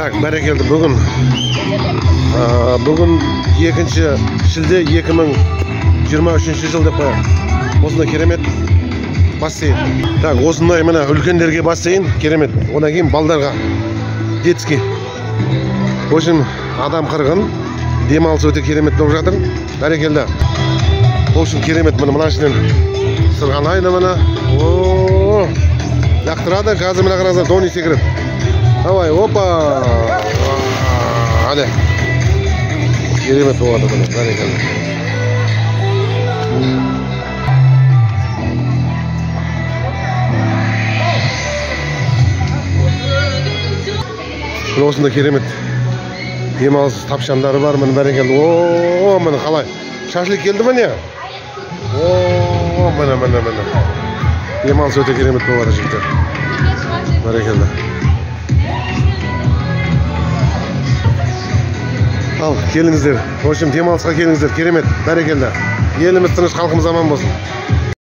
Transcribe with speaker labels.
Speaker 1: Бәрекелді бүгін 2 шілде 2023 жыл деп осындай керемет бассейн. Осындай мына үлкендерге бассейн керемет. Одан кейін балдарға детский. В общем, адам қырғын, демалыс өте керемет болып жатыр. Бәрекелді. В общем, керемет мына ішінен сырғанайды мына. Лақтырады, қазір мына қараңыздар дони секіріп. Давай, опа! Hadi. Керемет болады мына, бәрекелді. Осында керемет демалыс тапшандары бар міне, бәрекелді. Міне қалай шашлик келді міне. Міне. Демалыс өте керемет болады жігіттер. Бәрекелді. Ал, келіңіздер. В общем, демалысқа келіңіздер. Керемет, бәрекелді. Еліміз тыныш, халқымыз аман болсын.